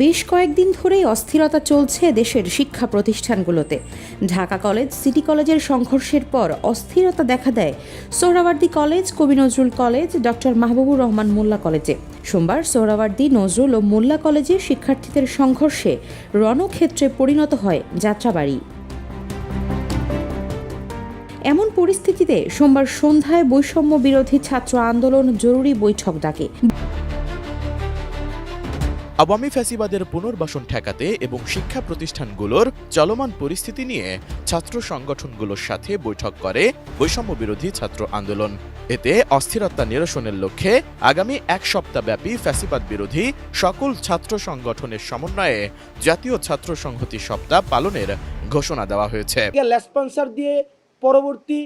বেশ কয়েকদিন ধরেই অস্থিরতা চলছে দেশের শিক্ষা প্রতিষ্ঠানগুলোতে। ঢাকা কলেজ, সিটি কলেজের সংঘর্ষের পর অস্থিরতা দেখা দেয় সোহরাওয়ার্দী কলেজ, কবি নজরুল কলেজ, ডক্টর মাহবুবুর রহমান মোল্লা কলেজে। সোমবার সোহরাওয়ার্দী, নজরুল ও মোল্লা কলেজে শিক্ষার্থীদের সংঘর্ষে রণক্ষেত্রে পরিণত হয় যাত্রাবাড়ি। এমন পরিস্থিতিতে সোমবার সন্ধ্যায় বৈষম্য বিরোধী ছাত্র আন্দোলন জরুরি বৈঠক ডাকে। আওয়ামী ফ্যাসিবাদের পুনর্বাসন ঠেকাতে এবং শিক্ষা প্রতিষ্ঠানগুলোর চলমান পরিস্থিতি নিয়ে ছাত্র সংগঠনগুলোর সাথে বৈঠক করে বৈষম্য বিরোধী ছাত্র আন্দোলন। এতে অস্থিরতা নিরসনের লক্ষ্যে আগামী এক সপ্তাহব্যাপী ফ্যাসিবাদ বিরোধী সকল ছাত্র সংগঠনের সমন্বয়ে জাতীয় ছাত্র সংহতি সপ্তাহ পালনের ঘোষণা দেওয়া হয়েছে। লেসপন্সার দিয়ে পরবর্তী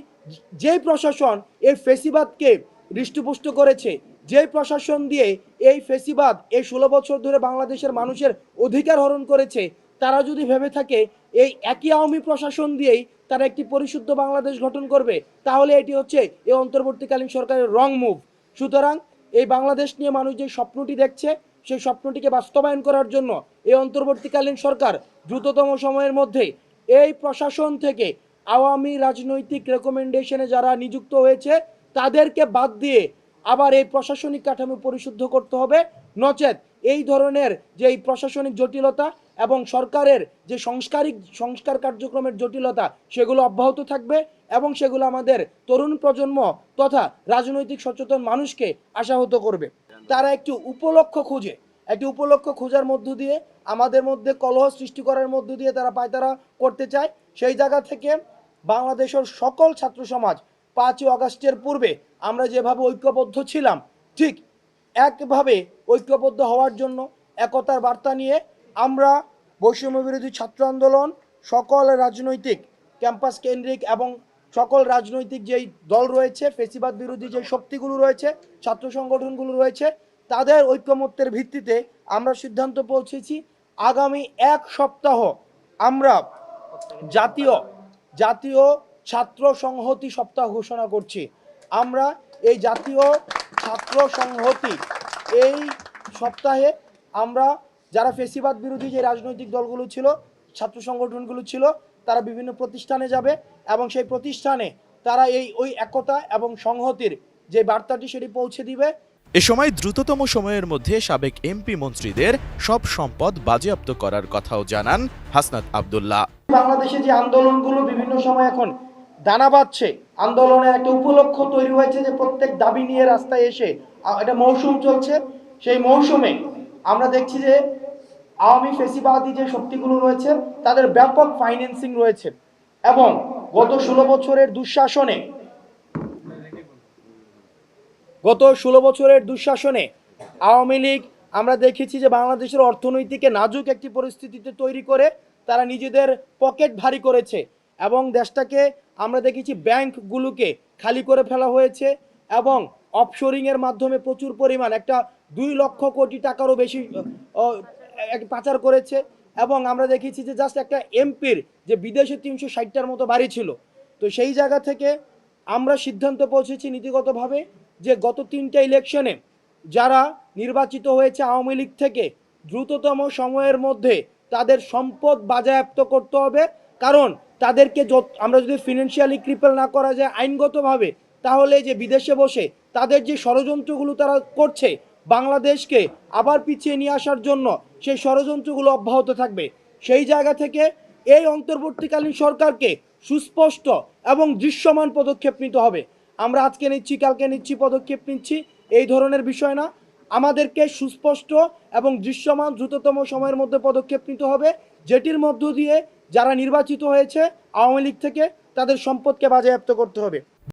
যেই প্রশাসন এই ফ্যাসিবাদকে হৃষ্টপুষ্ট করেছে, যেই প্রশাসন দিয়ে এই ফ্যাসিবাদ এই 16 বছর ধরে বাংলাদেশের মানুষের অধিকার হরণ করেছে, তারা যদি ভেবে থাকে এই একই আওয়ামী প্রশাসন দিয়েই তারা একটি পরিশুদ্ধ বাংলাদেশ গঠন করবে, তাহলে এটি হচ্ছে এই অন্তর্বর্তীকালীন সরকারের রং মুভ। সুতরাং এই বাংলাদেশ নিয়ে মানুষ যে স্বপ্নটি দেখছে, সেই স্বপ্নটিকে বাস্তবায়ন করার জন্য এই অন্তর্বর্তীকালীন সরকার দ্রুততম সময়ের মধ্যে এই প্রশাসন থেকে আওয়ামী রাজনৈতিক রেকমেন্ডেশনে যারা নিযুক্ত হয়েছে তাদেরকে বাদ দিয়ে আবার এই প্রশাসনিক কাঠামো পরিশুদ্ধ করতে হবে। নচেত এই ধরনের যে এই প্রশাসনিক জটিলতা এবং সরকারের যে সংস্কার কার্যক্রমের জটিলতা, সেগুলো অব্যাহত থাকবে এবং সেগুলো আমাদের তরুণ প্রজন্ম তথা রাজনৈতিক সচেতন মানুষকে আশাহত করবে। তারা একটি উপলক্ষ খোঁজার মধ্য দিয়ে আমাদের মধ্যে কলহ সৃষ্টি করার মধ্য দিয়ে তারা পায়তারা করতে চায়। সেই জায়গা থেকে বাংলাদেশের সকল ছাত্র সমাজ 5ই আগস্টের পূর্বে আমরা যেভাবে ঐক্যবদ্ধ ছিলাম, ঠিক একভাবে ঐক্যবদ্ধ হওয়ার জন্য একতার বার্তা নিয়ে আমরা বৈষম্য বিরোধী ছাত্র আন্দোলন সকল রাজনৈতিক ক্যাম্পাস কেন্দ্রিক এবং সকল রাজনৈতিক যেই দল রয়েছে, ফ্যাসিবাদ বিরোধী যে শক্তিগুলো রয়েছে, ছাত্র সংগঠনগুলো রয়েছে, তাদের ঐক্যমত্যের ভিত্তিতে আমরা সিদ্ধান্ত পৌঁছেছি আগামী এক সপ্তাহ আমরা জাতীয় ছাত্র সংহতি সপ্তাহ ঘোষণা করছি। আমরা এই জাতীয় ছাত্র সংহতি এই সপ্তাহে আমরা যারা ফ্যাসিবাদ বিরোধী যে রাজনৈতিক দলগুলো ছিল, ছাত্র সংগঠনগুলো ছিল, তারা বিভিন্ন প্রতিষ্ঠানে যাবে এবং সেই প্রতিষ্ঠানে তারা ওই একতা এবং সংহতির যে বার্তাটি সেটি পৌঁছে দিবে। এ সময় দ্রুততম সময়ের মধ্যে সাবেক এমপি মন্ত্রীদের সব সম্পদ বাজেয়াপ্ত করার কথাও জানান হাসনাত আব্দুল্লাহ। বাংলাদেশে যে আন্দোলনগুলো বিভিন্ন সময় এখন দানা বাঁধছে, আন্দোলনের একটা উপলক্ষ তৈরি হয়েছে যে প্রত্যেক দাবি নিয়ে রাস্তায় এসে এটা মৌসুম চলছে। সেই মৌসুমে আমরা দেখছি যে আওয়ামী ফ্যাসিবাদী যে শক্তিগুলো রয়েছে তাদের ব্যাপক ফাইন্যান্সিং রয়েছে এবং গত 16 বছরের দুঃশাসনে আওয়ামী লীগ আমরা দেখেছি যে বাংলাদেশের অর্থনৈতিকে নাজুক একটি পরিস্থিতিতে তৈরি করে তারা নিজেদের পকেট ভারী করেছে এবং দেশটাকে আমরা দেখেছি ব্যাংকগুলোকে খালি করে ফেলা হয়েছে এবং অফশোরিংয়ের মাধ্যমে প্রচুর পরিমাণ একটা 2 লক্ষ কোটি টাকারও বেশি পাচার করেছে এবং আমরা দেখেছি যে জাস্ট একটা এমপির যে বিদেশে 360টার মতো বাড়ি ছিল। তো সেই জায়গা থেকে আমরা সিদ্ধান্ত পৌঁছেছি নীতিগতভাবে যে গত 3টা ইলেকশনে যারা নির্বাচিত হয়েছে আওয়ামী লীগ থেকে দ্রুততম সময়ের মধ্যে তাদের সম্পদ বাজেয়াপ্ত করতে হবে। কারণ তাদেরকে আমরা যদি ফিনান্সিয়ালি ক্রিপল না করা যায় আইনগতভাবে, তাহলে যে বিদেশে বসে তাদের যে ষড়যন্ত্রগুলো তারা করছে বাংলাদেশকে আবার পিছিয়ে নিয়ে আসার জন্য, সেই ষড়যন্ত্রগুলো অব্যাহত থাকবে। সেই জায়গা থেকে এই অন্তর্বর্তীকালীন সরকারকে সুস্পষ্ট এবং দৃশ্যমান পদক্ষেপ নিতে হবে। আমরা আজকে নিচ্ছি, কালকে নিচ্ছি, পদক্ষেপ নিচ্ছি, এই ধরনের বিষয় না। আমাদেরকে সুস্পষ্ট এবং দৃশ্যমান দ্রুততম সময়ের মধ্যে পদক্ষেপ নিতে হবে, যেটির মধ্য দিয়ে যারা নির্বাচিত হয়েছে আওয়ামী লীগ থেকে তাদের সম্পদকে বাজেয়াপ্ত করতে হবে।